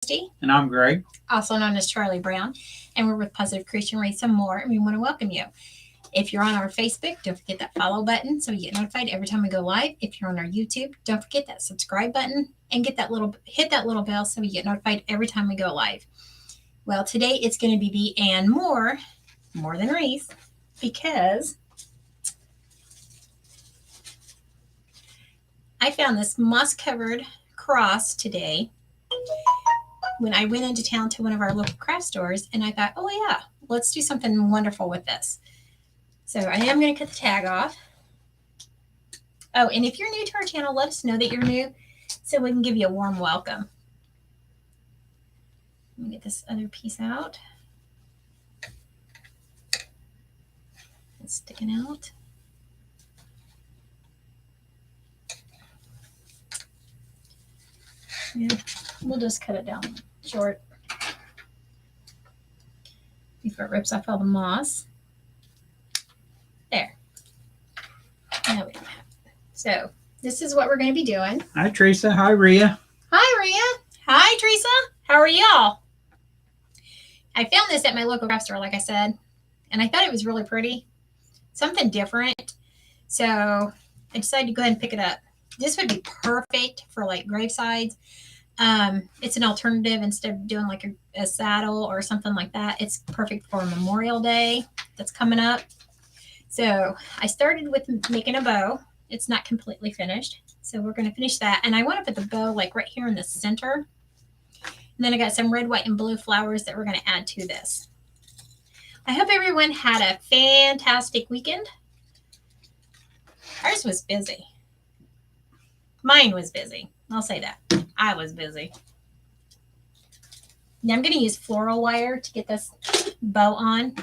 Christy, And I'm Greg. also known as Charlie Brown, and we're with Positive Christian Race and More, and we want to welcome you. If you're on our Facebook, don't forget that follow button so you get notified every time we go live. If you're on our YouTube, don't forget that subscribe button and hit that little bell so you get notified every time we go live. Well, today it's going to be the and more than Reese, because I found this moss-covered cross today when I went into town to one of our local craft stores, and I thought, oh yeah, let's do something wonderful with this. So I am going to cut the tag off. Oh, and if you're new to our channel, let us know that you're new so we can give you a warm welcome. Let me get this other piece out. It's sticking out. Yeah, we'll just cut it down short before it rips off all the moss. There. Now we don't have it. So this is what we're going to be doing. Hi, Teresa. Hi, Rhea. Hi, Rhea. Hi, Teresa. How are y'all? I found this at my local craft store, like I said, and I thought it was really pretty. Something different. So I decided to go ahead and pick it up. This would be perfect for like gravesides. It's an alternative instead of doing like a saddle or something like that. It's perfect for Memorial Day that's coming up. So I started with making a bow. It's not completely finished. So we're going to finish that. And I want to put the bow like right here in the center. And then I got some red, white, and blue flowers that we're going to add to this. I hope everyone had a fantastic weekend. Ours was busy. Mine was busy. I'll say that. I was busy. Now I'm going to use floral wire to get this bow on.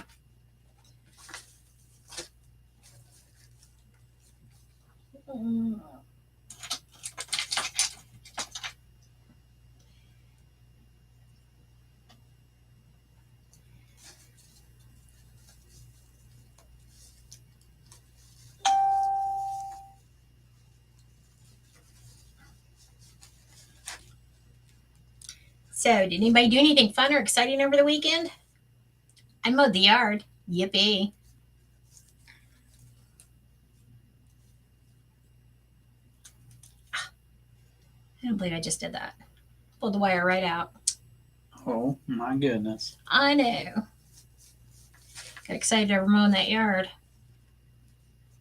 So, did anybody do anything fun or exciting over the weekend? I mowed the yard. Yippee. I don't believe I just did that. Pulled the wire right out. Oh, my goodness. I know. Got excited over mowing that yard.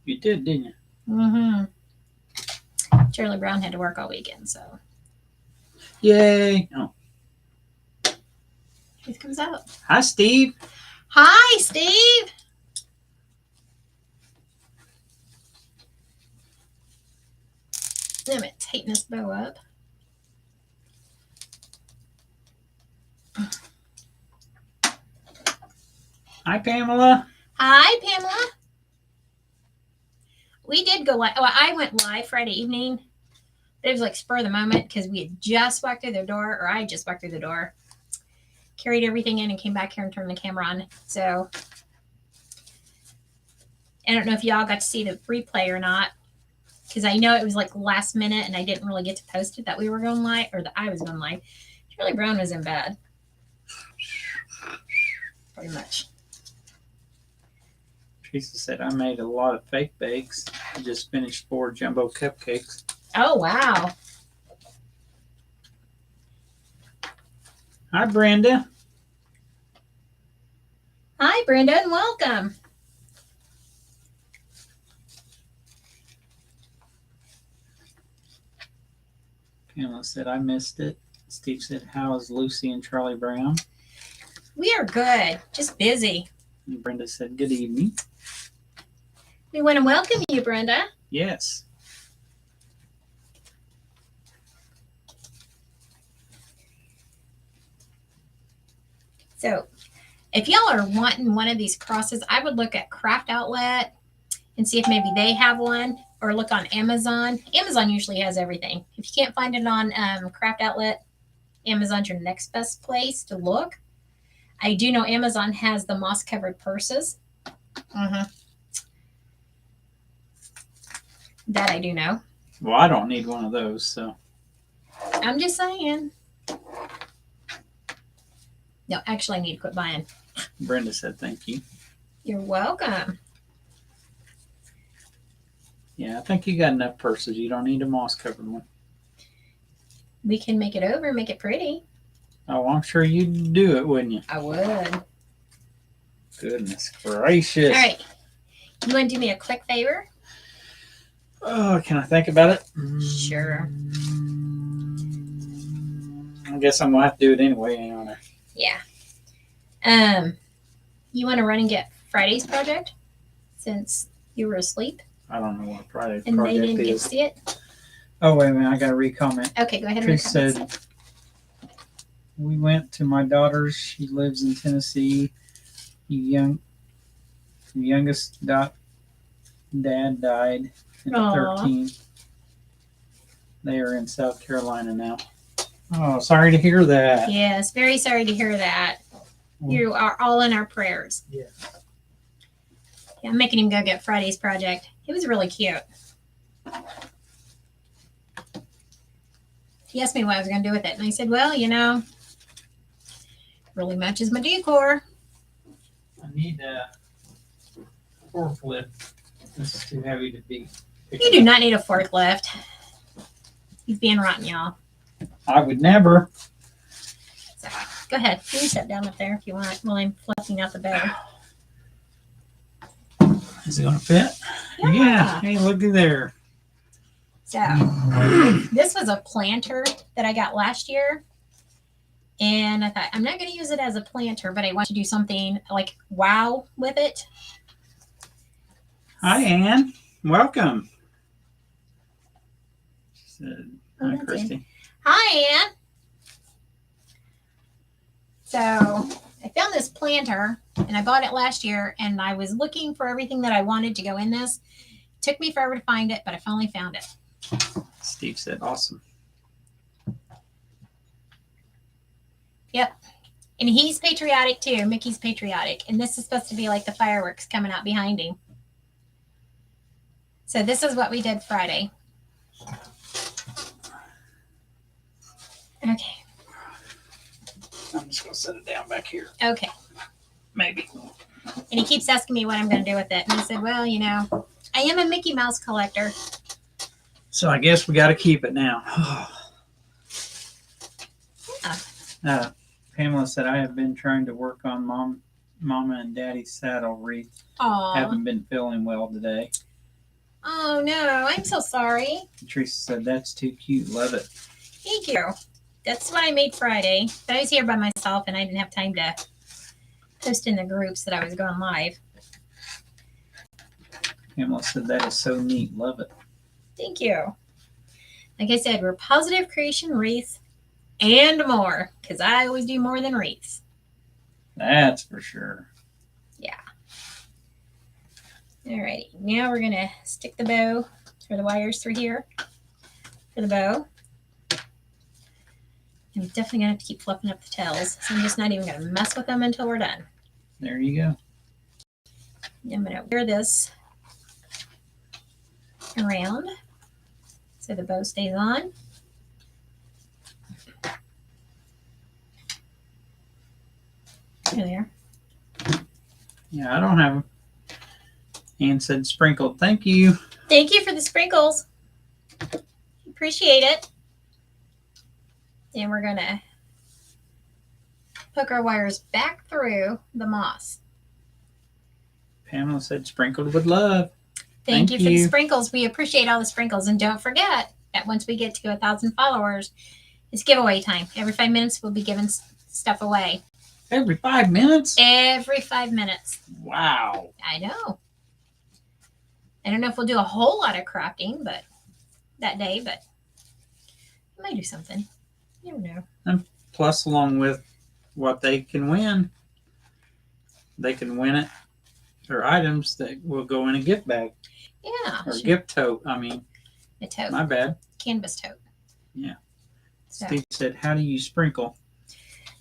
You did, didn't you? Mm-hmm. Charlie Brown had to work all weekend, so. Yay. Oh. Here comes out. Hi, Steve. Hi, Steve. I'm going to tighten this bow up. Hi, Pamela. Hi, Pamela. We did go live. Well, I went live Friday evening. But it was like spur of the moment because we had just walked through the door, or I just walked through the door, carried everything in, and came back here and turned the camera on. So I don't know if y'all got to see the replay or not, because I know it was like last minute and I didn't really get to post it that we were going live, or that I was going live. Charlie Brown was in bed. Pretty much. Teresa said I made a lot of fake bakes. I just finished 4 jumbo cupcakes. Oh, wow. Hi, Brenda. Hi, Brenda, and welcome. Pamela said I missed it. Steve said, how is Lucy and Charlie Brown? We are good. Just busy. And Brenda said, good evening. We want to welcome you, Brenda. Yes. So if y'all are wanting one of these crosses, I would look at Craft Outlet and see if maybe they have one, or look on Amazon. Amazon usually has everything. If you can't find it on Craft Outlet, Amazon's your next best place to look. I do know Amazon has the moss-covered purses. That I do know. Well, I don't need one of those, so. I'm just saying. No, actually, I need to quit buying. Brenda said thank you. You're welcome. Yeah, I think you got enough purses. You don't need a moss covered one. We can make it over, make it pretty. Oh, I'm sure you'd do it, wouldn't you? I would. Goodness gracious. All right. You want to do me a quick favor? Oh, can I think about it? Sure. I guess I'm gonna have to do it anyway, ain't I? Yeah. You want to run and get Friday's project since you were asleep I don't know what Friday and they project didn't get to is. see it? Oh, wait a minute. I got to re-comment. Okay, go ahead and Trish recommend. said, we went to my daughter's. She lives in Tennessee. The youngest dad died in the Aw. 13th. They are in South Carolina now. Oh, sorry to hear that. Yes, very sorry to hear that. You are all in our prayers. Yeah. Yeah, I'm making him go get Friday's project. It was really cute. He asked me what I was going to do with it, and I said, well, really matches my decor. I need a forklift. This is too heavy to be. You do not need a forklift. He's being rotten, y'all. I would never. So, go ahead. You can sit down up there if you want while I'm fluffing out the bed. Is it going to fit? Yeah. Hey, looky there. So, this was a planter that I got last year. And I thought, I'm not going to use it as a planter, but I want to do something like wow with it. Hi, Ann. Welcome. She said, Oh, hi, that's Christy. Ann. Hi, Ann. So I found this planter and I bought it last year and I was looking for everything that I wanted to go in this. It took me forever to find it, but I finally found it. Steve said, awesome. Yep. And he's patriotic too. Mickey's patriotic. And this is supposed to be like the fireworks coming out behind him. So this is what we did Friday. Okay. I'm just going to set it down back here. Okay. Maybe. And he keeps asking me what I'm going to do with it. And I said, well, I am a Mickey Mouse collector. So I guess we got to keep it now. Pamela said, I have been trying to work on Mama and Daddy's saddle wreath. Aw. Haven't been feeling well today. Oh, no. I'm so sorry. Teresa said, that's too cute. Love it. Thank you. That's what I made Friday. But I was here by myself and I didn't have time to post in the groups that I was going live. Pamela said, that is so neat. Love it. Thank you. Like I said, we're Positive Creation Wreaths and more because I always do more than wreaths. That's for sure. Yeah. Alrighty. Now we're going to stick the bow or the wires through here for the bow. I'm definitely going to have to keep fluffing up the tails. So I'm just not even going to mess with them until we're done. There you go. I'm going to wear this around so the bow stays on. There they are. Yeah, I don't have them. Ann said, sprinkled. Thank you. Thank you for the sprinkles. Appreciate it. And we're going to hook our wires back through the moss. Pamela said, sprinkled with love. Thank you for the sprinkles. We appreciate all the sprinkles. And don't forget that once we get to 1,000 followers, it's giveaway time. Every 5 minutes, we'll be giving stuff away. Every 5 minutes? Every 5 minutes. Wow. I know. I don't know if we'll do a whole lot of crafting that day, but we might do something. You don't know. And plus, along with what they can win, they can win it or items that will go in a gift bag. Yeah. Or gift tote. I mean, a tote. My bad. Canvas tote. Yeah. So. Steve said, how do you sprinkle?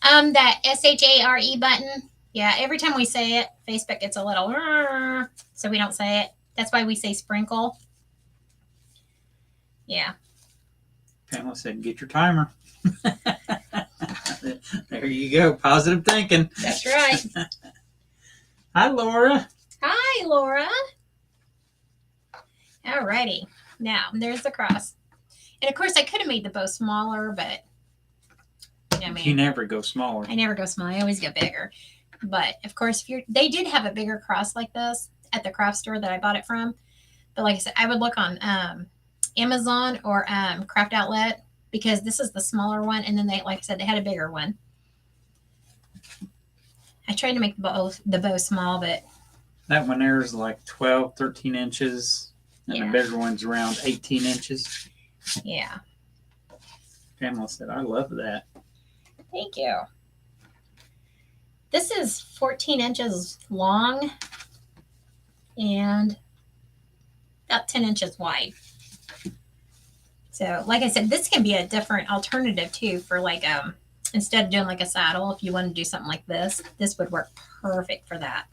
That SHARE button. Yeah, every time we say it, Facebook gets a little, so we don't say it. That's why we say sprinkle. Yeah. Pamela said, get your timer. There you go. Positive thinking. That's right. Hi, Laura. Hi, Laura. Alrighty. Now, there's the cross. And of course, I could have made the bow smaller, but you know me. You never go smaller. I never go small. I always go bigger. But of course, they did have a bigger cross like this at the craft store that I bought it from. But like I said, I would look on Amazon or Craft Outlet because this is the smaller one, and then like I said, they had a bigger one. I tried to make the bow small, but that one there is like 12, 13 inches, and the bigger one's around 18 inches. Yeah. Pamela said, I love that. Thank you. This is 14 inches long and about 10 inches wide. So, like I said, this can be a different alternative too for like instead of doing like a saddle, if you want to do something like this would work perfect for that.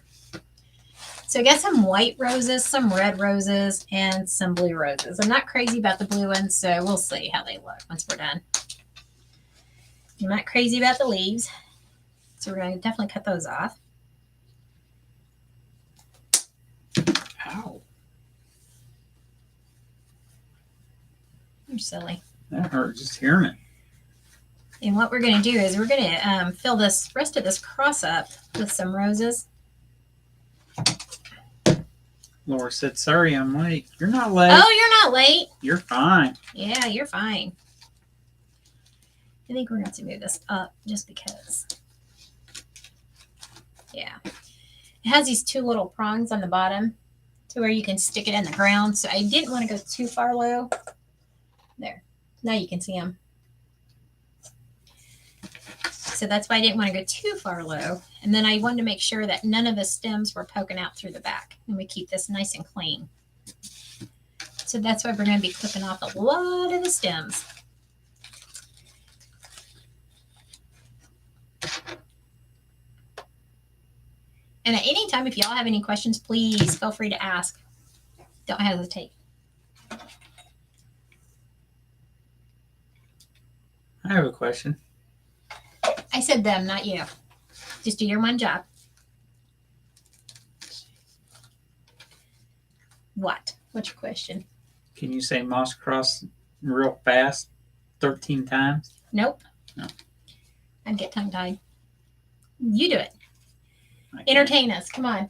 So I got some white roses, some red roses, and some blue roses. I'm not crazy about the blue ones, so we'll see how they look once we're done. I'm not crazy about the leaves, so we're going to definitely cut those off. Ow. You're silly. That hurt just hearing it. And what we're going to do is we're going to fill this rest of this cross up with some roses. Laura said, sorry, I'm late. You're not late. Oh, you're not late. You're fine. Yeah, you're fine. I think we're going to have to move this up just because. Yeah. It has these two little prongs on the bottom to where you can stick it in the ground. So I didn't want to go too far low. There. Now you can see them. So that's why I didn't want to go too far low. And then I wanted to make sure that none of the stems were poking out through the back. And we keep this nice and clean. So that's why we're going to be clipping off a lot of the stems. And at any time, if y'all have any questions, please feel free to ask. Don't hesitate. I have a question. I said them, not you. Just do your one job. What? What's your question? Can you say moss cross real fast 13 times? Nope. No. I'd get tongue-tied. You do it. Entertain us. Come on.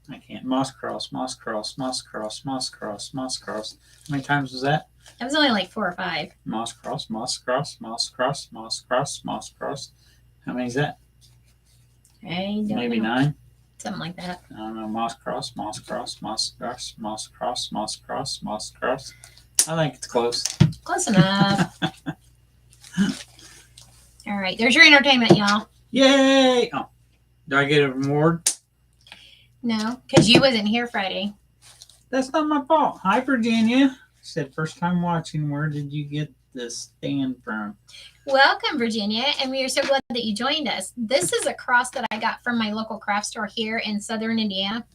I can't. Moss cross, moss cross, moss cross, moss cross, moss cross. How many times was that? That was only like 4 or 5. Moss cross, moss cross, moss cross, moss cross, moss cross. How many is that? I don't Maybe know. 9. Something like that. I don't know. Moss cross, moss cross, moss cross, moss cross, moss cross, moss cross. I think it's close. Close enough. All right. There's your entertainment, y'all. Yay! Oh, do I get a reward? No, because you wasn't here Friday. That's not my fault. Hi, Virginia. Said first time watching. Where did you get this stand from? Welcome, Virginia, and we are so glad that you joined us. This is a cross that I got from my local craft store here in Southern Indiana.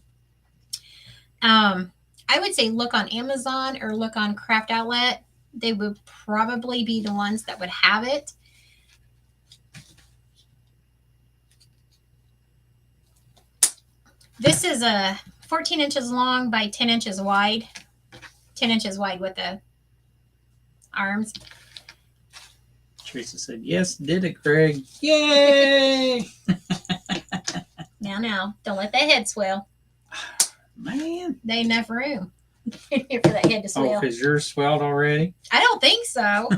I would say look on Amazon or look on Craft Outlet. They would probably be the ones that would have it. This is a 14 inches long by 10 inches wide. 10 inches wide with the arms. Teresa said, yes, did it, Greg. Yay! Now, don't let that head swell. Man. There ain't enough room for that head to swell. Oh, because yours swelled already? I don't think so.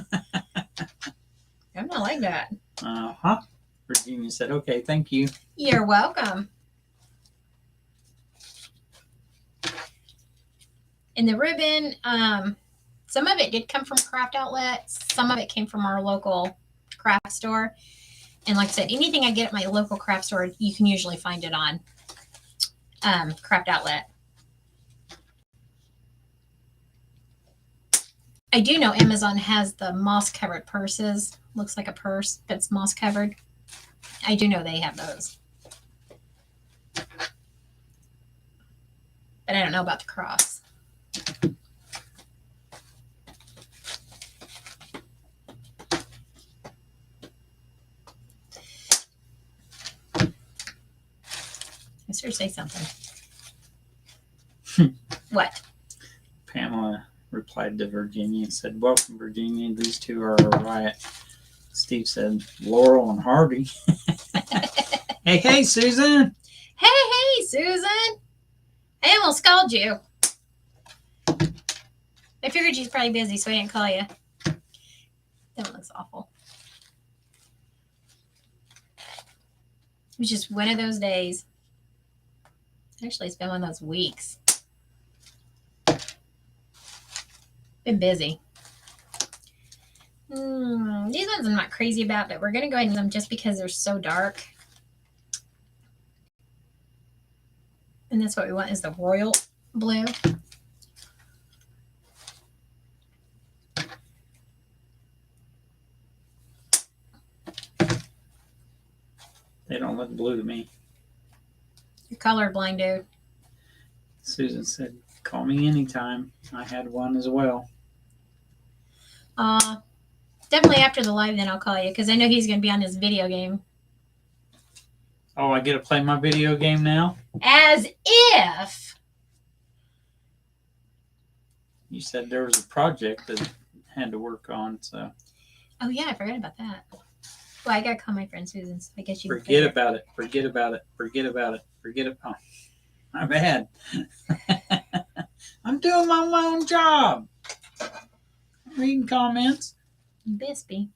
I'm not like that. Uh-huh. Virginia said, okay, thank you. You're welcome. And the ribbon, some of it did come from Craft Outlet. Some of it came from our local craft store. And like I said, anything I get at my local craft store, you can usually find it on Craft Outlet. I do know Amazon has the moss-covered purses. Looks like a purse that's moss-covered. I do know they have those. But I don't know about the cross. Let's her say something. What? Pamela replied to Virginia and said, "Welcome, Virginia. These two are a riot." Steve said, "Laurel and Hardy." Hey, Susan. Hey, Susan. I almost called you. I figured she's probably busy, so I didn't call you. That looks awful. It was just one of those days. Actually, it's been one of those weeks. Been busy. These ones I'm not crazy about, but we're going to go ahead and use them just because they're so dark. And that's what we want is the royal blue. They don't look blue to me. You're colorblind, dude. Susan said, "Call me anytime." I had one as well. Definitely after the live, then I'll call you because I know he's going to be on his video game. Oh, I get to play my video game now? As if. You said there was a project that had to work on, so. Oh, yeah, I forgot about that. Well, I got to call my friend Susan, so I guess you Forget about it. Forget about it. Forget about it. Forget it. Oh, my bad. I'm doing my own job. I'm reading comments. Bispy.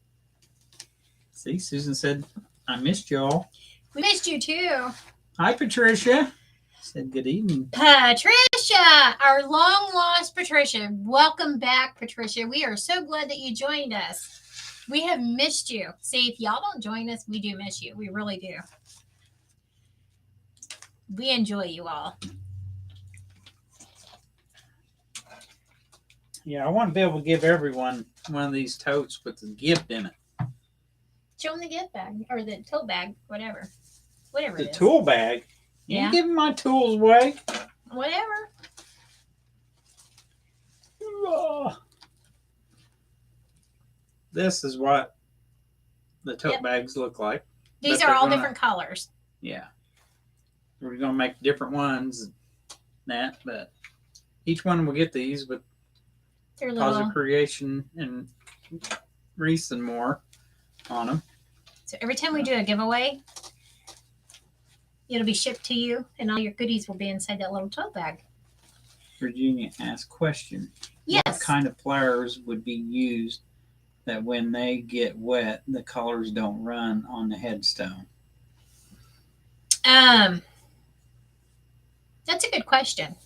See, Susan said, "I missed y'all." We missed you, too. Hi, Patricia. Said good evening. Patricia, our long-lost Patricia. Welcome back, Patricia. We are so glad that you joined us. We have missed you. See, if y'all don't join us, we do miss you. We really do. We enjoy you all. Yeah, I want to be able to give everyone one of these totes with a gift in it. Show them the gift bag or the tote bag, whatever. Whatever The it is. tool bag? You Yeah. ain't giving my tools away. Whatever. This is what the tote bags look like. These are all different colors. Yeah. We're going to make different ones, Nat, but each one will get these with Positive Creation and Reese and more on them. So every time we do a giveaway, it'll be shipped to you, and all your goodies will be inside that little tote bag. Virginia asked question. Yes. What kind of flowers would be used that when they get wet, the colors don't run on the headstone? That's a good question.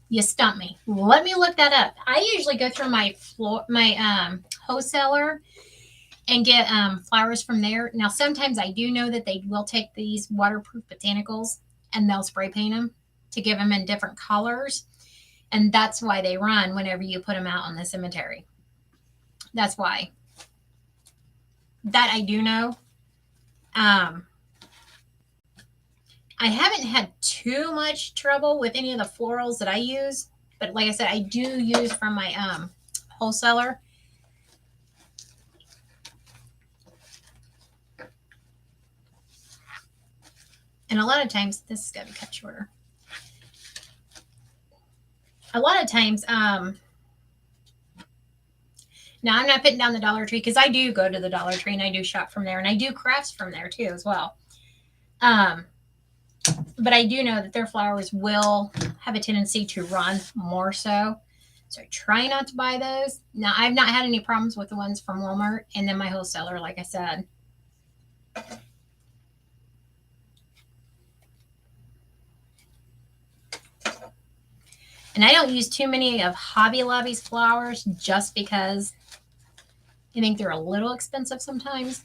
You stumped me. Let me look that up. I usually go through my wholesaler and get flowers from there. Now, sometimes I do know that they will take these waterproof botanicals and they'll spray paint them to give them in different colors. And that's why they run whenever you put them out on the cemetery. That's why. That I do know. I haven't had too much trouble with any of the florals that I use. But like I said, I do use from my wholesaler. And a lot of times, this has got to be cut shorter. A lot of times, now I'm not putting down the Dollar Tree because I do go to the Dollar Tree and I do shop from there and I do crafts from there too as well. But I do know that their flowers will have a tendency to run more so. So I try not to buy those. Now, I've not had any problems with the ones from Walmart and then my wholesaler, like I said. And I don't use too many of Hobby Lobby's flowers just because I think they're a little expensive sometimes.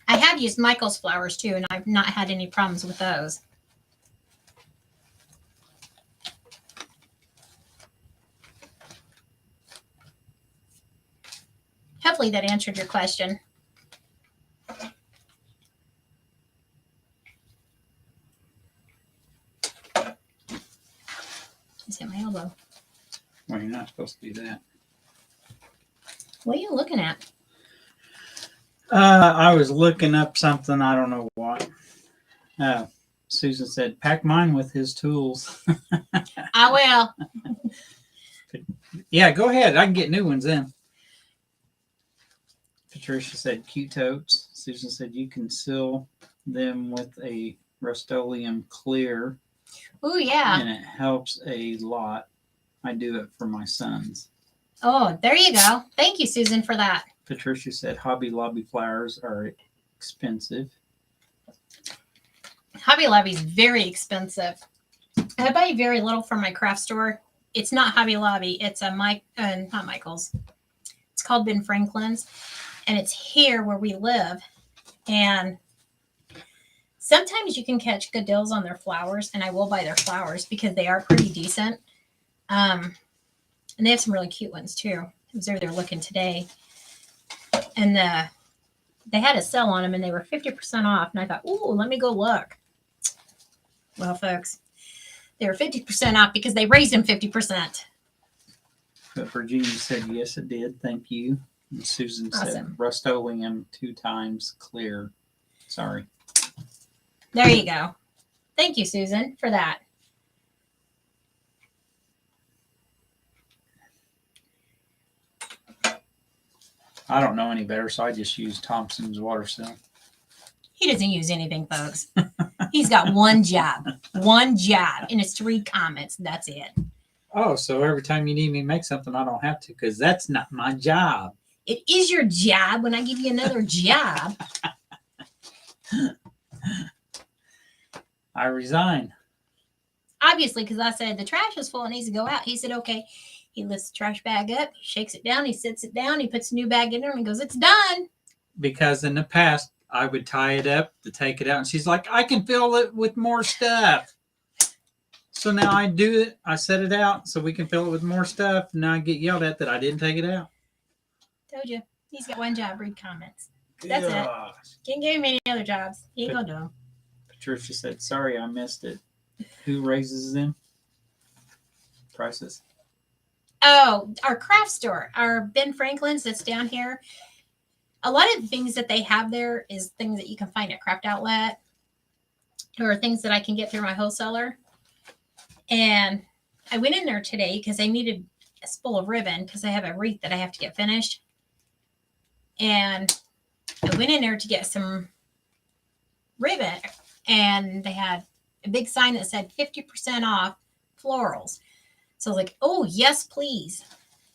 I have used Michael's flowers too, and I've not had any problems with those. Hopefully that answered your question. Just hit my elbow. Well, you're not supposed to do that. What are you looking at? I was looking up something. I don't know what. Susan said, pack mine with his tools. I will. Yeah, go ahead. I can get new ones then. Patricia said, cute totes. Susan said, you can seal them with a Rust-Oleum clear. Oh, yeah. And it helps a lot. I do it for my sons. Oh, there you go. Thank you, Susan, for that. Patricia said, Hobby Lobby flowers are expensive. Hobby Lobby is very expensive. I buy very little from my craft store. It's not Hobby Lobby. It's not Michael's. It's called Ben Franklin's, and it's here where we live. And sometimes you can catch good deals on their flowers, and I will buy their flowers because they are pretty decent. And they have some really cute ones too. I was over there looking today, and they had a sale on them, and they were 50% off. And I thought, ooh, let me go look. Well, folks, they were 50% off because they raised them 50%. But Virginia said, yes, it did. Thank you. And Susan Awesome. said, Rust-Oleum 2 times clear. Sorry. There you go. Thank you, Susan, for that. I don't know any better, so I just use Thompson's water seal. He doesn't use anything, folks. He's got one job, and it's to read comments. That's it. Oh, so every time you need me to make something, I don't have to, because that's not my job. It is your job when I give you another job. I resign. Obviously, because I said the trash is full, it needs to go out. He said, okay. He lifts the trash bag up, he shakes it down, he sits it down, he puts a new bag in there, and he goes, it's done. Because in the past, I would tie it up to take it out, and she's like, I can fill it with more stuff. So now I do it. I set it out so we can fill it with more stuff. And now I get yelled at that I didn't take it out. Told you. He's got one job, read comments. That's it. Can't give him any other jobs. He ain't gonna do them. Patricia said, sorry, I missed it. Who raises them? Prices. Oh, our craft store, our Ben Franklin's that's down here. A lot of the things that they have there is things that you can find at Craft Outlet or things that I can get through my wholesaler. And I went in there today because I needed a spool of ribbon because I have a wreath that I have to get finished. And I went in there to get some ribbon, and they had a big sign that said 50% off florals. So I was like, oh, yes, please.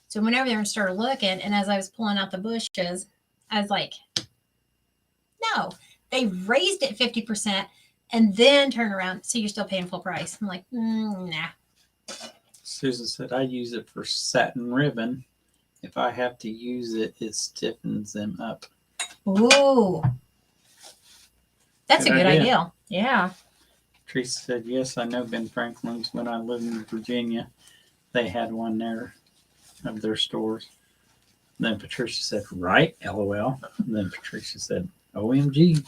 So I went over there and started looking. And as I was pulling out the bushes, I was like, no, they raised it 50% and then turn around. So you're still paying full price. I'm like, nah. Susan said, I use it for satin ribbon. If I have to use it, it stiffens them up. Ooh. That's a good idea. Yeah. Teresa said, yes, I know Ben Franklin's. When I lived in Virginia, they had one there of their stores. Then Patricia said, right, LOL. And then Patricia said, OMG.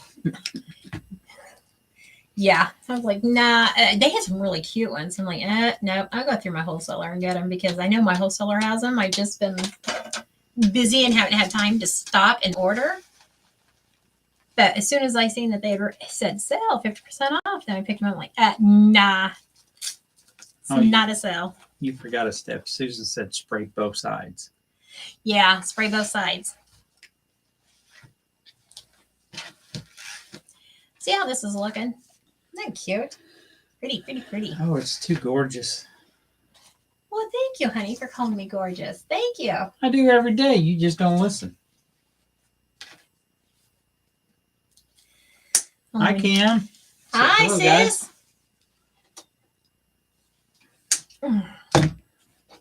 Yeah. I was like, nah. They had some really cute ones. I'm like, no, I'll go through my wholesaler and get them because I know my wholesaler has them. I've just been busy and haven't had time to stop and order. But as soon as I seen that they said sale 50% off, then I picked them up. I'm like, nah. It's not a sale. You forgot a step. Susan said spray both sides. Yeah, spray both sides. See how this is looking? Isn't that cute? Pretty, pretty, pretty. Oh, it's too gorgeous. Well, thank you, honey, for calling me gorgeous. Thank you. I do every day. You just don't listen. Hi, Kim. Hi, sis.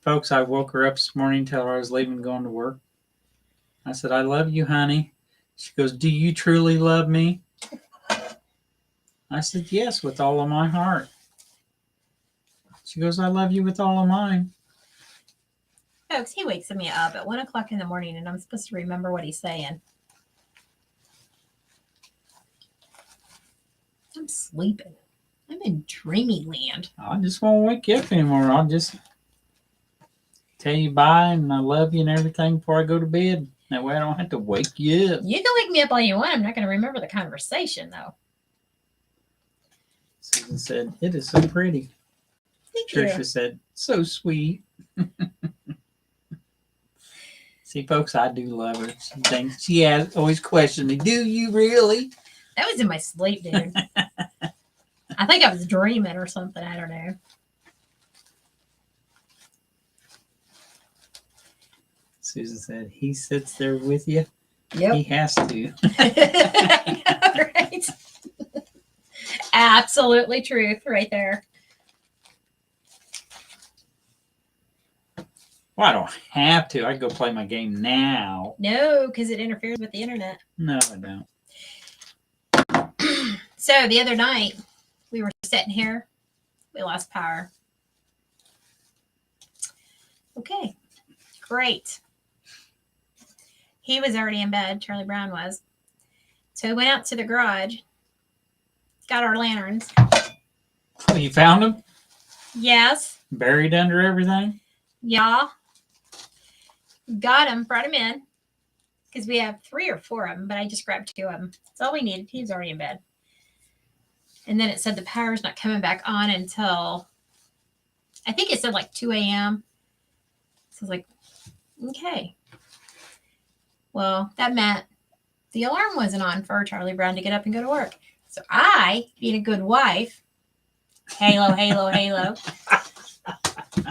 Folks, I woke her up this morning, tell her I was leaving, going to work. I said, I love you, honey. She goes, do you truly love me? I said, yes, with all of my heart. She goes, I love you with all of mine. Folks, he wakes me up at 1 o'clock in the morning, and I'm supposed to remember what he's saying. I'm sleeping. I'm I'm in dreamy land. I just won't wake you up anymore. I'll just tell you bye and I love you and everything before I go to bed. That way I don't have to wake you up. You can wake me up all you want. I'm not going to remember the conversation, though. Susan said, it is so pretty. Thank Trisha you. said, so sweet. See, folks, I do love her. She has always questioned me, do you really? That was in my sleep, dude. I think I was dreaming or something. I don't know. Susan said, he sits there with you. Yep. He has to. Right? Absolutely truth right there. Well, I don't have to. I can go play my game now. No, because it interferes with the internet. No, I don't. So the other night, we were sitting here. We lost power. Okay, great. He was already in bed. Charlie Brown was. So we went out to the garage, got our lanterns. Oh, you found them? Yes. Buried under everything? Yeah. Got him, brought him in. Because we have 3 or 4 of them, but I just grabbed 2 of them. That's all we needed. He was already in bed. And then it said the power's not coming back on until, I think it said like 2 a.m. So I was like, okay. Well, that meant the alarm wasn't on for Charlie Brown to get up and go to work. So I, being a good wife, halo, halo, halo.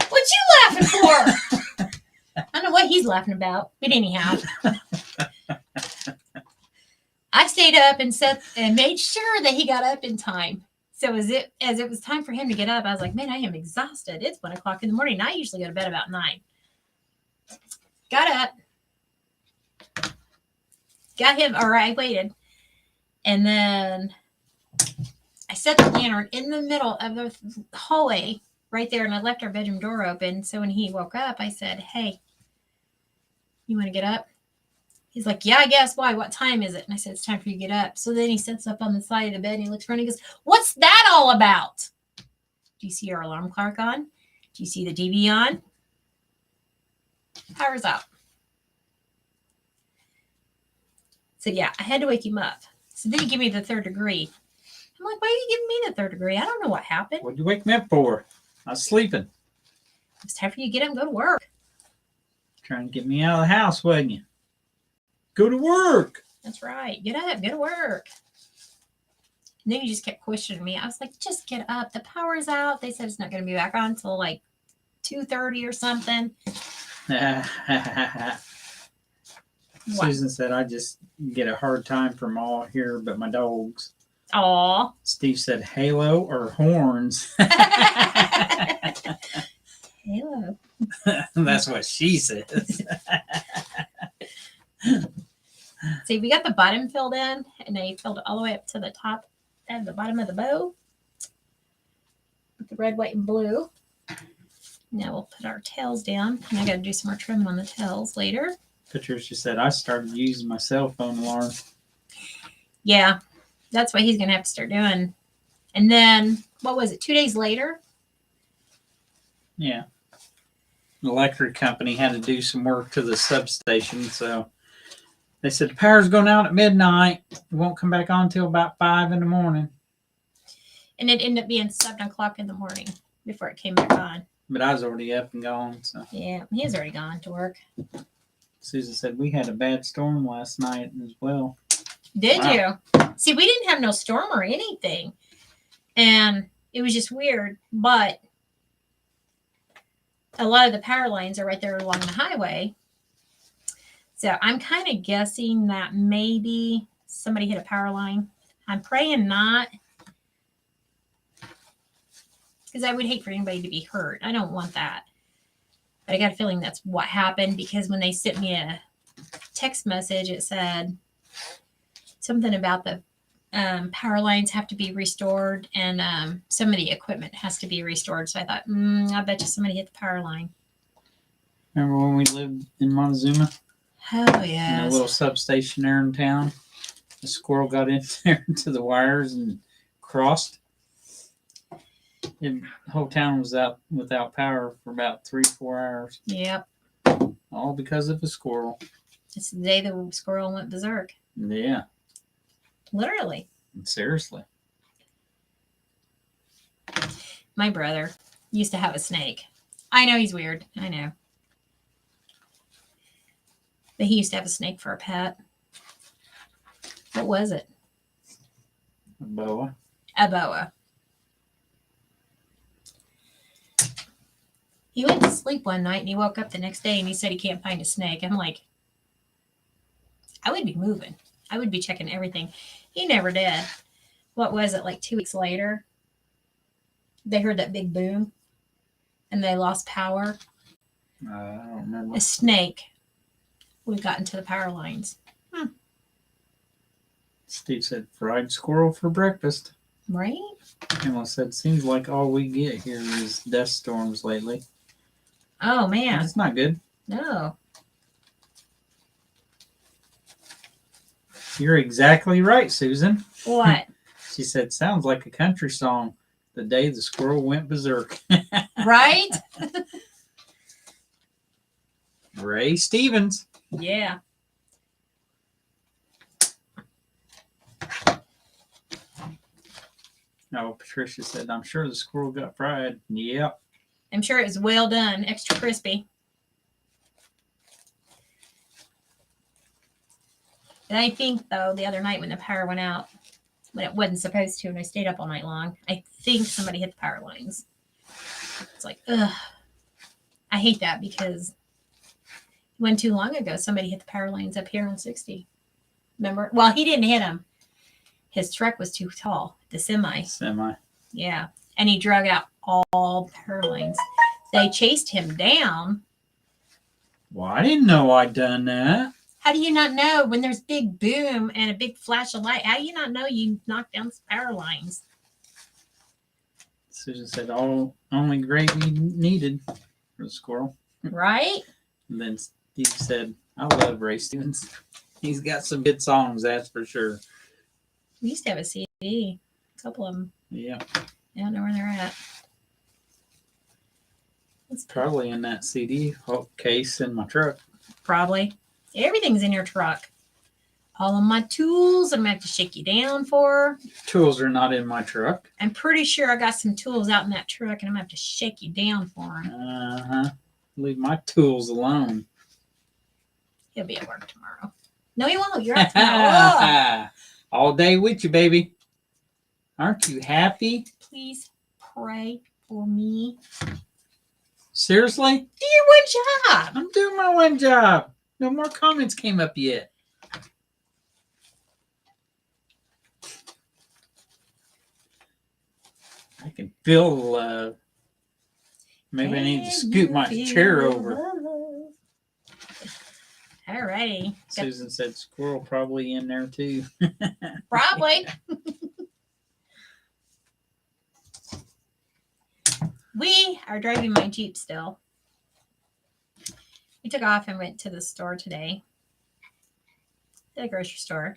What you laughing for? I don't know what he's laughing about, but anyhow. I stayed up and made sure that he got up in time. So as it was time for him to get up, I was like, man, I am exhausted. It's 1 o'clock in the morning. I usually go to bed about 9. Got up. Got him, or I waited. And then I set the lantern in the middle of the hallway right there, and I left our bedroom door open. So when he woke up, I said, hey, you want to get up? He's like, yeah, I guess. Why? What time is it? And I said, it's time for you to get up. So then he sits up on the side of the bed and he looks around and he goes, what's that all about? Do you see our alarm clock on? Do you see the TV on? Power's out. So yeah, I had to wake him up. So then he gave me the 3rd degree. I'm like, why are you giving me the 3rd degree? I don't know what happened. What'd you wake me up for? I was sleeping. It's time for you to get up and go to work. Trying to get me out of the house, wasn't you? Go to work. That's right. Get up. Go to work. And then he just kept questioning me. I was like, just get up. The power's out. They said it's not going to be back on until like 2:30 or something. Susan said, I just get a hard time from all here but my dogs. Aw. Steve said, halo or horns? Halo. That's what she says. See, we got the bottom filled in, and I filled it all the way up to the top and the bottom of the bow with the red, white, and blue. Now we'll put our tails down, and I got to do some more trimming on the tails later. Patricia said, I started using my cell phone alarm. Yeah, that's what he's going to have to start doing. And then, what was it, 2 days later? Yeah. The electric company had to do some work to the substation, so they said the power's going out at midnight. It won't come back on until about 5 in the morning. And it ended up being 7 o'clock in the morning before it came back on. But I was already up and gone. So yeah, he was already gone to work. Susan said we had a bad storm last night as well. Did you? See, we didn't have no storm or anything. And it was just weird. But a lot of the power lines are right there along the highway. So I'm kind of guessing that maybe somebody hit a power line. I'm praying not. Because I would hate for anybody to be hurt. I don't want that. But I got a feeling that's what happened, because when they sent me a text message, it said something about the power lines have to be restored, and some of the equipment has to be restored. So I thought, I bet you somebody hit the power line. Remember when we lived in Montezuma? Oh, yeah. In a little substation there in town? The squirrel got in there to the wires and crossed. The whole town was out without power for about 3-4 hours. Yep. All because of a squirrel. It's the day the squirrel went berserk. Yeah. Literally. Seriously. My brother used to have a snake. I know he's weird. I know. But he used to have a snake for a pet. What was it? A boa. A boa. He went to sleep one night and he woke up the next day and he said he can't find a snake. I'm like, I would be moving. I would be checking everything. He never did. What was it, like 2 weeks later? They heard that big boom and they lost power. I don't remember. A snake would have gotten to the power lines. Steve said fried squirrel for breakfast. Right? Emma said, seems like all we get here is dust storms lately. Oh, man. That's not good. No. You're exactly right, Susan. What? She said, sounds like a country song. The day the squirrel went berserk. Right? Ray Stevens. Yeah. No, Patricia said, I'm sure the squirrel got fried. Yep. I'm sure it was well done. Extra crispy. And I think, though, the other night when the power went out, when it wasn't supposed to, and I stayed up all night long, I think somebody hit the power lines. It's like, ugh. I hate that because when too long ago, somebody hit the power lines up here on 60. Remember? Well, he didn't hit them. His truck was too tall. The semi. Yeah. And he drug out all the power lines. They chased him down. Well, I didn't know I'd done that. How do you not know when there's big boom and a big flash of light? How do you not know you knocked down some power lines? Susan said, only gravy needed for the squirrel. Right? And then Steve said, I love Ray Stevens. He's got some good songs, that's for sure. We used to have a CD. A couple of them. Yeah. I don't know where they're at. It's probably in that CD case in my truck. Probably. Everything's in your truck. All of my tools, I'm going to have to shake you down for. Tools are not in my truck. I'm pretty sure I got some tools out in that truck, and I'm going to have to shake you down for them. Uh-huh. Leave my tools alone. He'll be at work tomorrow. No, he won't. You're out tomorrow. All day with you, baby. Aren't you happy? Please pray for me. Seriously? Do your one job. I'm doing my one job. No more comments came up yet. I can feel the love. Maybe I need to scoot my chair over. All righty. Susan said squirrel probably in there too. Probably. We are driving my Jeep still. We took off and went to the store today. The grocery store.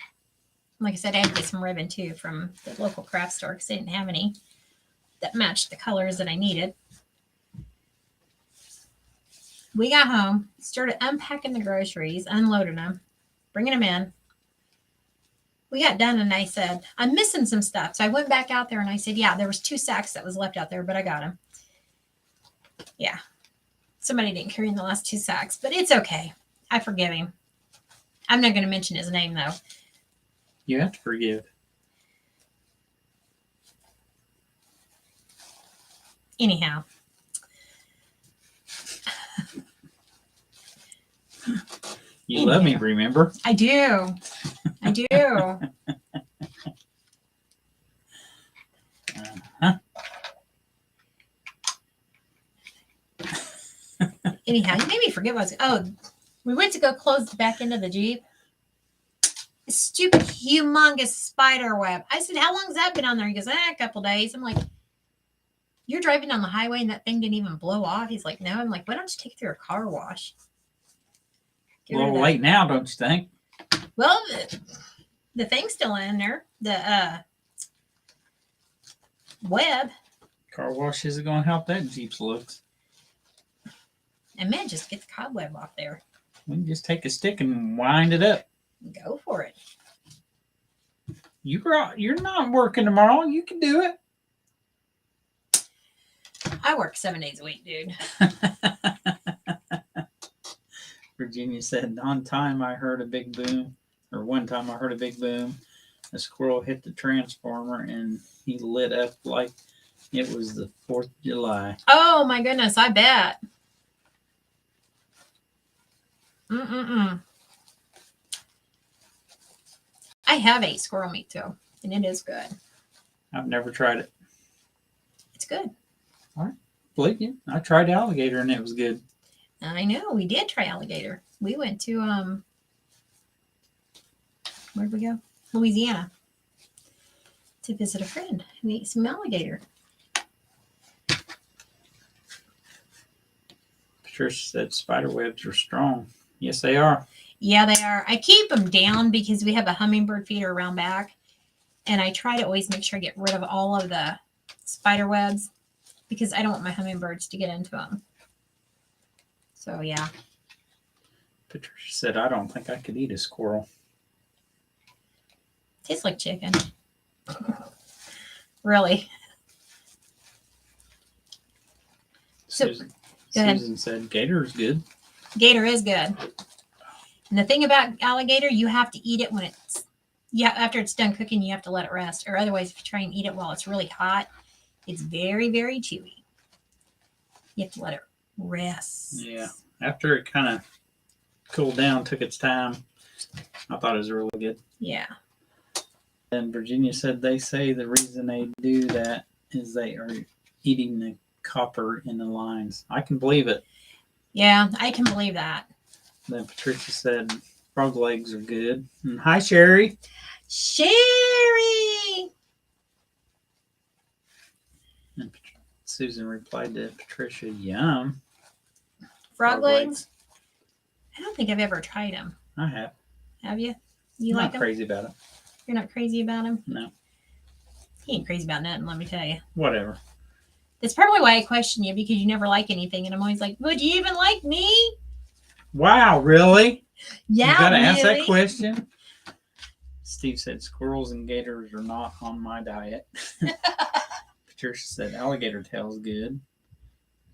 Like I said, I had to get some ribbon too from the local craft store because they didn't have any that matched the colors that I needed. We got home, started unpacking the groceries, unloading them, bringing them in. We got done and I said, I'm missing some stuff. So I went back out there and I said, yeah, there was 2 sacks that was left out there, but I got them. Yeah. Somebody didn't carry in the last 2 sacks, but it's okay. I forgive him. I'm not going to mention his name though. You have to forgive. Anyhow. You love me, remember? I do. I do. Uh-huh. Anyhow, you made me forget what I was. Oh, we went to go close the back end of the Jeep. A stupid, humongous spider web. I said, how long has that been on there? He goes, a couple days. I'm like, you're driving on the highway and that thing didn't even blow off? He's like, no. I'm like, why don't you take it through a car wash? A little late now, don't you think? Well, the thing's still in there. The web. Car wash isn't going to help that Jeep's looks. And man, just get the cobweb off there. We can just take a stick and wind it up. Go for it. You're not working tomorrow. You can do it. I work 7 days a week, dude. Virginia said, one time I heard a big boom. A squirrel hit the transformer and he lit up like it was the 4th of July. Oh my goodness, I bet. I have ate squirrel meat too, and it is good. I've never tried it. It's good. All right. Believe you. I tried alligator and it was good. I know. We did try alligator. We went to, where'd we go? Louisiana. To visit a friend. We ate some alligator. Patricia said spider webs are strong. Yes, they are. Yeah, they are. I keep them down because we have a hummingbird feeder around back. And I try to always make sure I get rid of all of the spider webs because I don't want my hummingbirds to get into them. So, yeah. Patricia said, I don't think I could eat a squirrel. Tastes like chicken. Really. Susan said, gator is good. Gator is good. And the thing about alligator, you have to eat it when it's, after it's done cooking, you have to let it rest. Or otherwise, if you try and eat it while it's really hot, it's very, very chewy. You have to let it rest. Yeah. After it kind of cooled down, took its time, I thought it was really good. Yeah. And Virginia said they say the reason they do that is they are eating the copper in the lines. I can believe it. Yeah, I can believe that. Then Patricia said frog legs are good. And hi, Sherry. Sherry! And Susan replied to Patricia, yum. Frog legs? I don't think I've ever tried them. I have. Have you? You I'm like not them? crazy about it. You're not crazy about them? No. He ain't crazy about nothing, let me tell you. Whatever. That's probably why I question you, because you never like anything. And I'm always like, would you even like me? Wow, really? Yeah, you gotta really? ask that question. Steve said squirrels and gators are not on my diet. Patricia said alligator tail is good.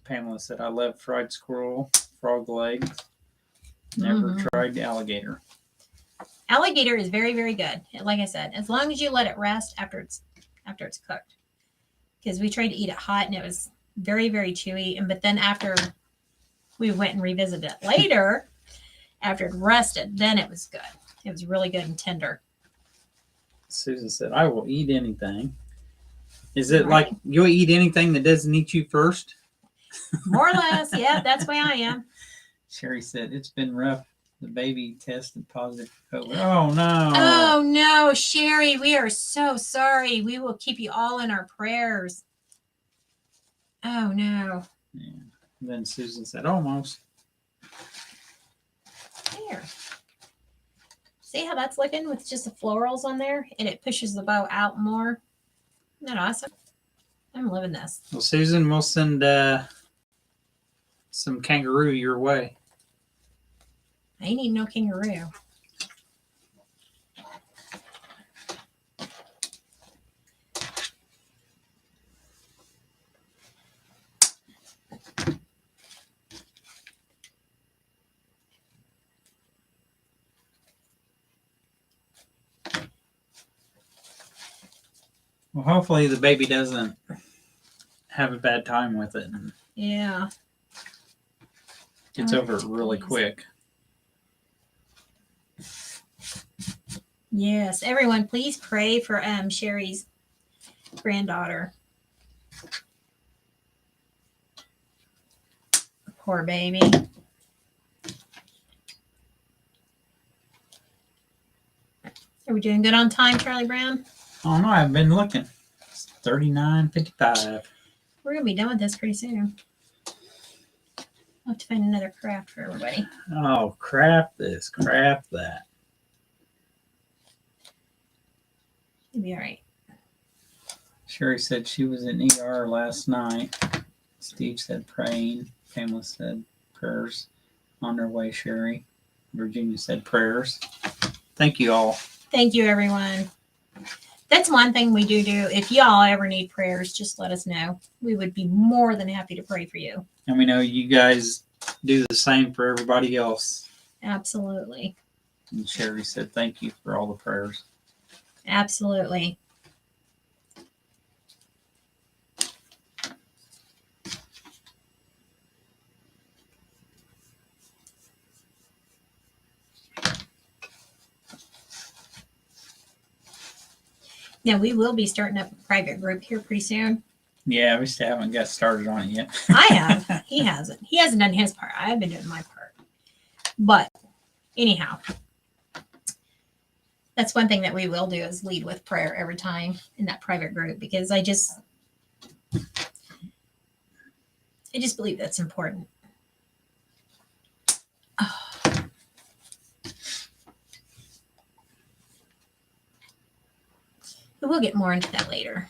Pamela said I love fried squirrel, frog legs. Never tried alligator. Alligator is very, very good. Like I said, as long as you let it rest after it's cooked. Because we tried to eat it hot and it was very, very chewy. But then after we went and revisited it later, after it rested, then it was good. It was really good and tender. Susan said, I will eat anything. Is it like you'll eat anything that doesn't eat you first? More or less. Yeah, that's why I am. Sherry said, it's been rough. The baby tested positive for COVID. Oh, no. Oh, no, Sherry. We are so sorry. We will keep you all in our prayers. Oh, no. Yeah. And then Susan said, almost. There. See how that's looking with just the florals on there? And it pushes the bow out more. Isn't that awesome? I'm loving this. Well, Susan, we'll send some kangaroo your way. I ain't eating no kangaroo. Well, hopefully the baby doesn't have a bad time with it. Yeah. Gets over it really quick. Yes. Everyone, please pray for Sherry's granddaughter. Poor baby. Are we doing good on time, Charlie Brown? Oh, no, I've been looking. It's 39:55. We're going to be done with this pretty soon. I'll have to find another craft for everybody. Oh, crap this, crap that. It'll be all right. Sherry said she was in ER last night. Steve said praying. Pamela said prayers on their way, Sherry. Virginia said prayers. Thank you all. Thank you, everyone. That's one thing we do. If y'all ever need prayers, just let us know. We would be more than happy to pray for you. And we know you guys do the same for everybody else. Absolutely. And Sherry said thank you for all the prayers. Absolutely. Now, we will be starting up a private group here pretty soon. Yeah, we still haven't got started on it yet. I have. He hasn't. He hasn't done his part. I've been doing my part. But anyhow, that's one thing that we will do is lead with prayer every time in that private group, because I just believe that's important. Oh. But we'll get more into that later.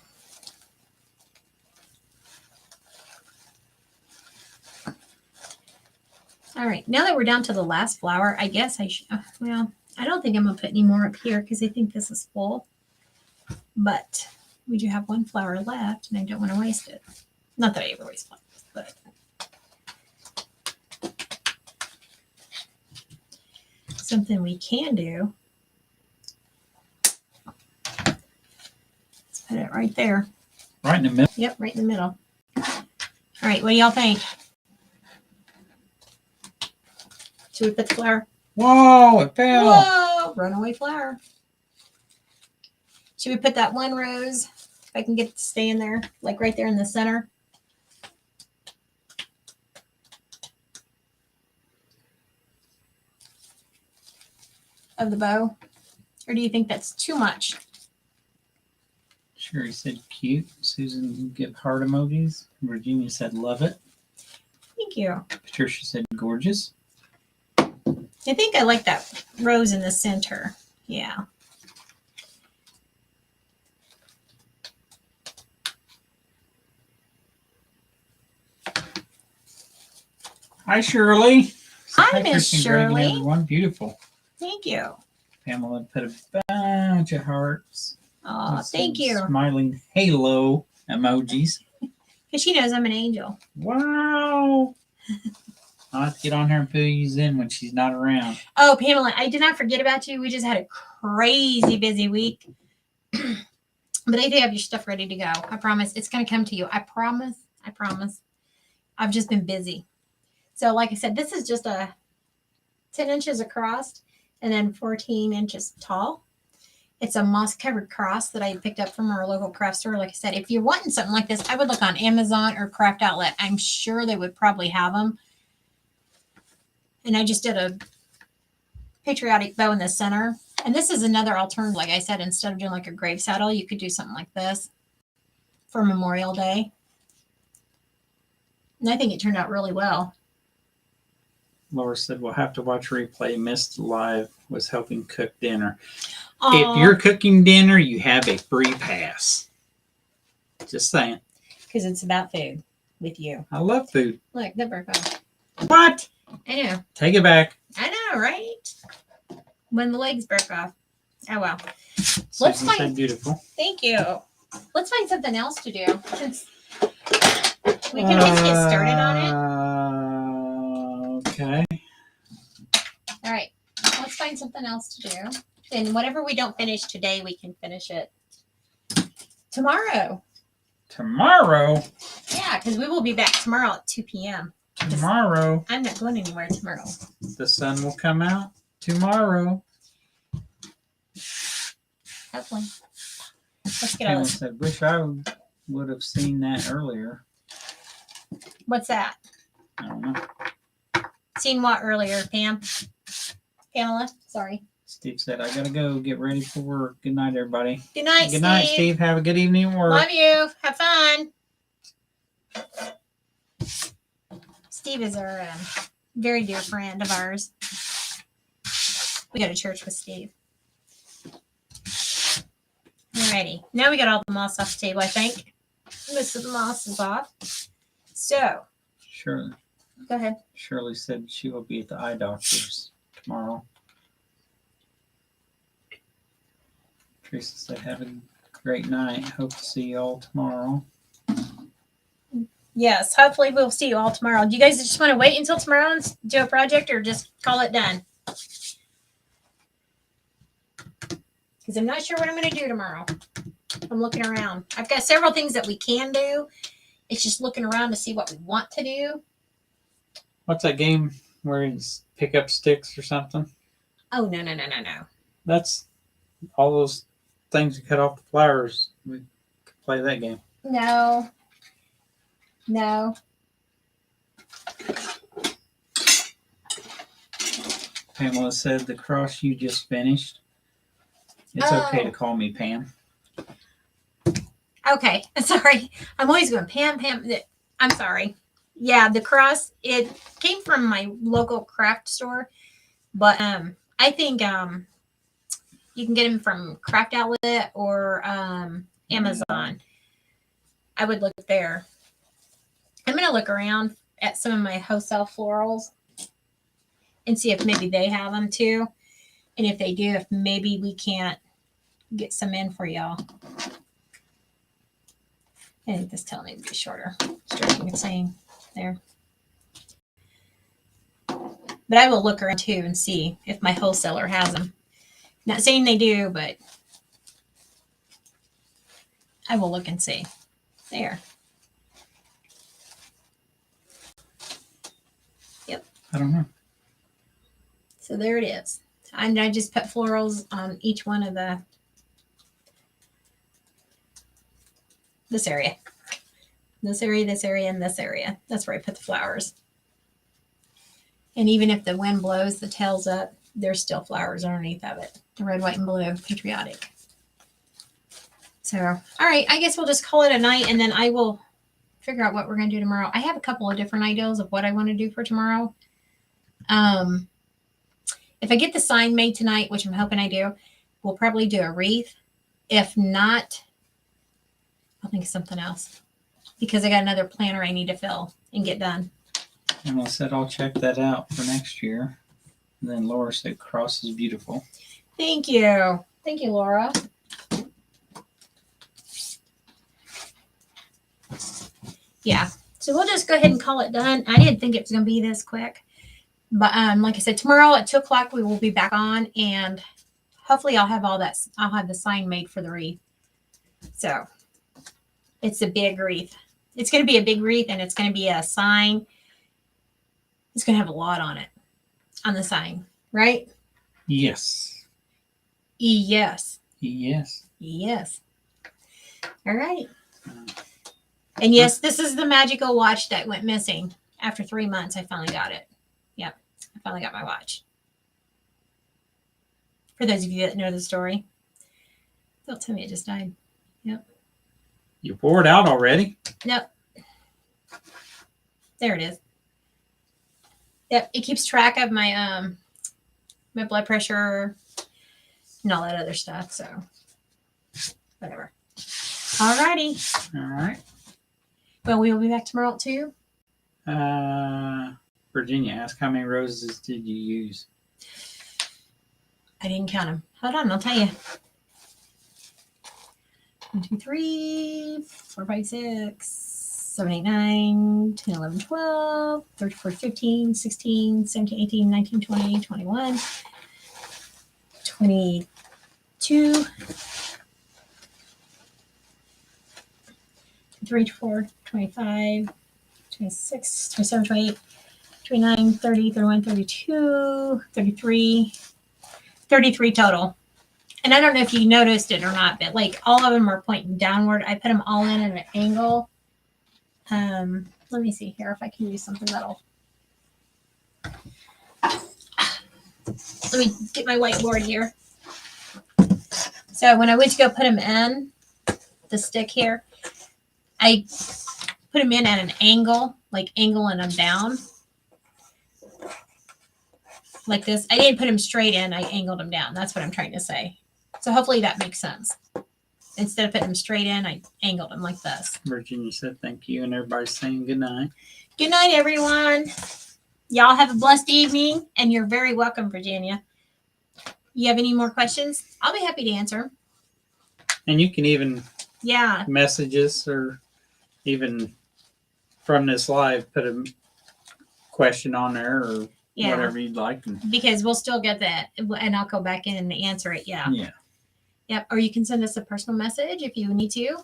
All right, now that we're down to the last flower, I guess I should, well, I don't think I'm going to put any more up here because I think this is full. But we do have one flower left, and I don't want to waste it. Not that I ever waste flowers, but something we can do. Let's put it right there. Right in the middle? Yep, right in the middle. All right, what do y'all think? Should we put the flower? Whoa, it fell. Whoa, runaway flower. Should we put that one rose, if I can get it to stay in there, like right there in the center? Of the bow? Or do you think that's too much? Sherry said cute. Susan give heart emojis. Virginia said love it. Thank you. Patricia said gorgeous. I think I like that rose in the center. Yeah. Hi, Shirley. Hi, Miss Shirley. Everyone, beautiful. Thank you. Pamela put a bunch of hearts. Oh, thank you. Smiling halo emojis. Because she knows I'm an angel. Wow. I'll have to get on her and fill you in when she's not around. Oh, Pamela, I did not forget about you. We just had a crazy busy week. But I do have your stuff ready to go. I promise. It's going to come to you. I promise. I promise. I've just been busy. So, like I said, this is just a 10 inches across and then 14 inches tall. It's a moss-covered cross that I picked up from our local craft store. Like I said, if you're wanting something like this, I would look on Amazon or Craft Outlet. I'm sure they would probably have them. And I just did a patriotic bow in the center. And this is another alternative. Like I said, instead of doing like a grave saddle, you could do something like this for Memorial Day. And I think it turned out really well. Laura said, we'll have to watch replay. Missed live was helping cook dinner. Aww. If you're cooking dinner, you have a free pass. Just saying. Because it's about food with you. I love food. Look, that broke off. What? I know. Take it back. I know, right? When the legs broke off. Oh, well. Susan said beautiful. Thank you. Let's find something else to do. Since we can just get started on it. Okay. All right. Let's find something else to do. And whatever we don't finish today, we can finish it tomorrow. Tomorrow? Yeah, because we will be back tomorrow at 2 p.m. Tomorrow. I'm not going anywhere tomorrow. The sun will come out tomorrow. Hopefully. Let's get Pamela on. said, wish I would have seen that earlier. What's that? I don't know. Seen what earlier, Pam? Pamela? Sorry. Steve said, I gotta go get ready for work. Good night, everybody. Good night, Good night, Steve. Have a good evening at work. Love you. Have fun. Steve is our very dear friend of ours. We go to church with Steve. All Alrighty. Now we got all the moss off the table, I think. Most of the moss is off. So. Shirley. Go ahead. Shirley said she will be at the eye doctor's tomorrow. Teresa said, have a great night. Hope to see you all tomorrow. Yes, hopefully we'll see you all tomorrow. Do you guys just want to wait until tomorrow and do a project or just call it done? Because I'm not sure what I'm going to do tomorrow. I'm looking around. I've got several things that we can do. It's just looking around to see what we want to do. What's that game where you pick up sticks or something? Oh, no. That's all those things you cut off the flowers. We could play that game. No. Pamela said the cross you just finished. It's okay to call me Pam. Okay. Sorry. I'm always going, Pam. I'm sorry. Yeah, the cross, it came from my local craft store. But I think you can get them from Craft Outlet or Amazon. I would look there. I'm going to look around at some of my wholesale florals and see if maybe they have them too. And if they do, if maybe we can't get some in for y'all. I think this tail needs to be shorter. Stretching and saying there. But I will look around too and see if my wholesaler has them. Not saying they do, but I will look and see. There. Yep. I don't know. So there it is. I just put florals on each one of this area. This area, this area, and this area. That's where I put the flowers. And even if the wind blows the tails up, there's still flowers underneath of it. The red, white, and blue, patriotic. So, all right, I guess we'll just call it a night, and then I will figure out what we're going to do tomorrow. I have a couple of different ideas of what I want to do for tomorrow. If I get the sign made tonight, which I'm hoping I do, we'll probably do a wreath. If not, I'll think of something else because I got another planner I need to fill and get done. Emma said I'll check that out for next year. And then Laura said cross is beautiful. Thank you. Thank you, Laura. Yeah. So we'll just go ahead and call it done. I didn't think it was going to be this quick. But like I said, tomorrow at 2 o'clock, we will be back on. And hopefully I'll have all that. I'll have the sign made for the wreath. So it's a big wreath. It's going to be a big wreath and it's going to be a sign. It's going to have a lot on it, on the sign, right? Yes. Yes. Yes. Yes. All right. And yes, this is the magical watch that went missing. After 3 months, I finally got it. Yep. I finally got my watch. For those of you that know the story. Don't tell me it just died. Yep. You poured out already? Nope. There it is. Yep. It keeps track of my my blood pressure and all that other stuff. So whatever. All righty. All right. Well, we will be back tomorrow at 2. Virginia asked, how many roses did you use? I didn't count them. Hold on, I'll tell you. 1, 2, 3, 4, 5, 6, 7, 8, 9, 10, 11, 12, 13, 14, 15, 16, 17, 18, 19, 20, 21, 22, 23, 24, 25, 26, 27, 28, 29, 30, 31, 32, 33, 33 total. And I don't know if you noticed it or not, but like all of them are pointing downward. I put them all in at an angle. Let me see here if I can use something that'll. Let me get my whiteboard here. So when I went to go put them in, the stick here, I put them in at an angle, like angling them down. Like this. I didn't put them straight in. I angled them down. That's what I'm trying to say. So hopefully that makes sense. instead of putting them straight in, I angled them like this. Virginia said thank you, and everybody's saying good night. Good night, everyone. Y'all have a blessed evening, and you're very welcome, Virginia. You have any more questions? I'll be happy to answer. And you can even message us, or even from this live put a question on there, or whatever you'd like. Because we'll still get that, and I'll go back in and answer it. Yeah. Yep. Or you can send us a personal message if you need to.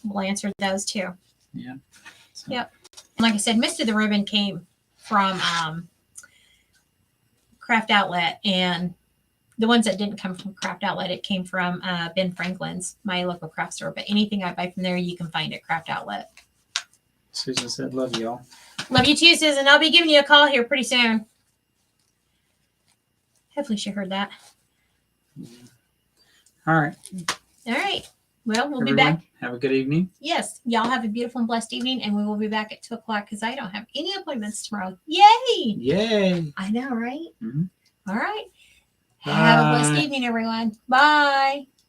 We'll answer those too. Yeah. So. Yep. And like I said, Mist of the Ribbon came from Craft Outlet, and the ones that didn't come from Craft Outlet, it came from Ben Franklin's, my local craft store. But anything I buy from there, you can find at Craft Outlet. Susan said, love y'all. Love you too, Susan. I'll be giving you a call here pretty soon. Hopefully she heard that. All right. All right. Well, we'll be back. Have a good evening. Yes. Y'all have a beautiful and blessed evening, and we will be back at 2 o'clock because I don't have any appointments tomorrow. Yay! Yay! I know, right? Mm-hmm. All right. Bye. Have a blessed evening, everyone. Bye.